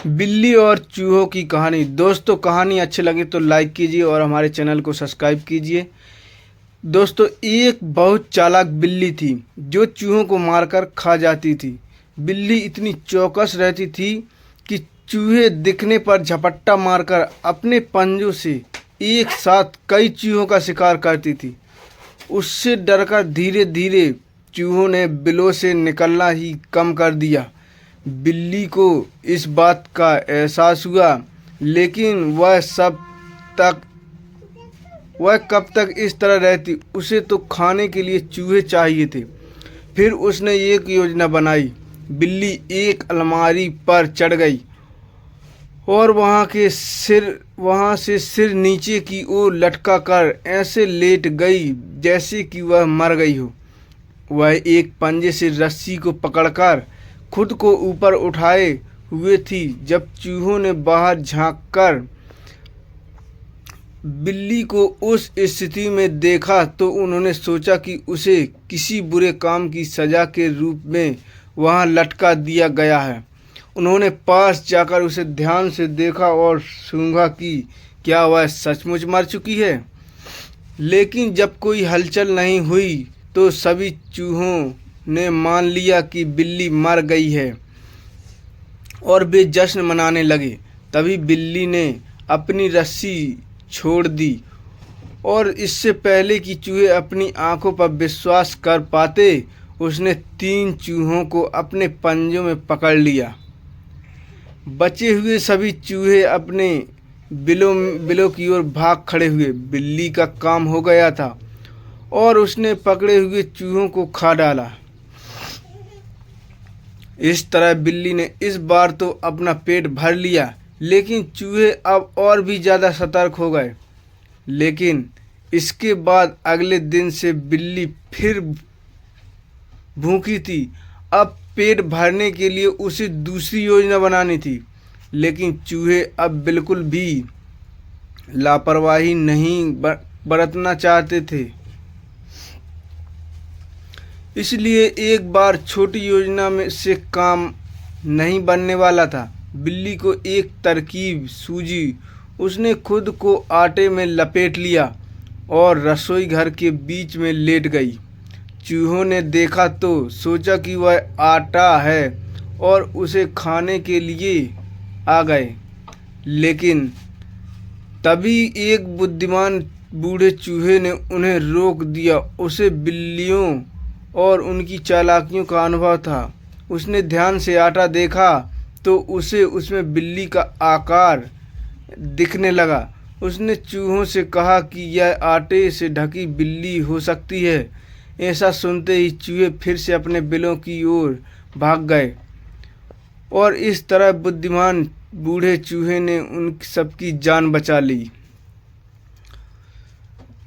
बिल्ली और चूहों की कहानी। दोस्तों, कहानी अच्छी लगे तो लाइक कीजिए और हमारे चैनल को सब्सक्राइब कीजिए। दोस्तों, एक बहुत चालाक बिल्ली थी जो चूहों को मारकर खा जाती थी। बिल्ली इतनी चौकस रहती थी कि चूहे दिखने पर झपट्टा मारकर अपने पंजों से एक साथ कई चूहों का शिकार करती थी। उससे डरकर धीरे धीरे चूहों ने बिलों से निकलना ही कम कर दिया। बिल्ली को इस बात का एहसास हुआ, लेकिन वह कब तक इस तरह रहती। उसे तो खाने के लिए चूहे चाहिए थे। फिर उसने एक योजना बनाई। बिल्ली एक अलमारी पर चढ़ गई और वहाँ से सिर नीचे की ओर लटका कर ऐसे लेट गई जैसे कि वह मर गई हो। वह एक पंजे से रस्सी को पकड़कर खुद को ऊपर उठाए हुए थी। जब चूहों ने बाहर झांककर बिल्ली को उस स्थिति में देखा तो उन्होंने सोचा कि उसे किसी बुरे काम की सज़ा के रूप में वहां लटका दिया गया है। उन्होंने पास जाकर उसे ध्यान से देखा और सूंघा कि क्या वह सचमुच मर चुकी है। लेकिन जब कोई हलचल नहीं हुई तो सभी चूहों ने मान लिया कि बिल्ली मर गई है और वे जश्न मनाने लगे। तभी बिल्ली ने अपनी रस्सी छोड़ दी और इससे पहले कि चूहे अपनी आंखों पर विश्वास कर पाते, उसने 3 चूहों को अपने पंजों में पकड़ लिया। बचे हुए सभी चूहे अपने बिलों की ओर भाग खड़े हुए। बिल्ली का काम हो गया था और उसने पकड़े हुए चूहों को खा डाला। इस तरह बिल्ली ने इस बार तो अपना पेट भर लिया, लेकिन चूहे अब और भी ज़्यादा सतर्क हो गए। लेकिन इसके बाद अगले दिन से बिल्ली फिर भूखी थी। अब पेट भरने के लिए उसे दूसरी योजना बनानी थी, लेकिन चूहे अब बिल्कुल भी लापरवाही नहीं बरतना चाहते थे। इसलिए एक बार छोटी योजना में से काम नहीं बनने वाला था। बिल्ली को एक तरकीब सूझी। उसने खुद को आटे में लपेट लिया और रसोई घर के बीच में लेट गई। चूहों ने देखा तो सोचा कि वह आटा है और उसे खाने के लिए आ गए। लेकिन तभी एक बुद्धिमान बूढ़े चूहे ने उन्हें रोक दिया। उसे बिल्लियों और उनकी चालाकियों का अनुभव था। उसने ध्यान से आटा देखा तो उसे उसमें बिल्ली का आकार दिखने लगा। उसने चूहों से कहा कि यह आटे से ढकी बिल्ली हो सकती है। ऐसा सुनते ही चूहे फिर से अपने बिलों की ओर भाग गए और इस तरह बुद्धिमान बूढ़े चूहे ने उन सबकी जान बचा ली।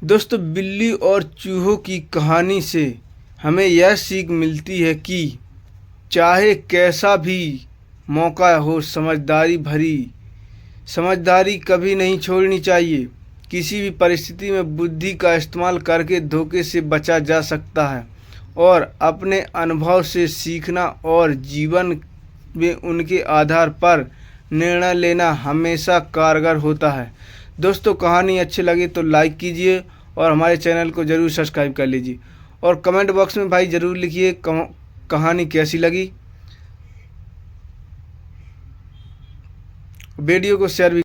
दोस्तों, बिल्ली और चूहों की कहानी से हमें यह सीख मिलती है कि चाहे कैसा भी मौका हो, समझदारी कभी नहीं छोड़नी चाहिए। किसी भी परिस्थिति में बुद्धि का इस्तेमाल करके धोखे से बचा जा सकता है और अपने अनुभव से सीखना और जीवन में उनके आधार पर निर्णय लेना हमेशा कारगर होता है। दोस्तों, कहानी अच्छी लगी तो लाइक कीजिए और हमारे चैनल को ज़रूर सब्सक्राइब कर लीजिए और कमेंट बॉक्स में भाई ज़रूर लिखिए कहानी कैसी लगी। वीडियो को शेयर भी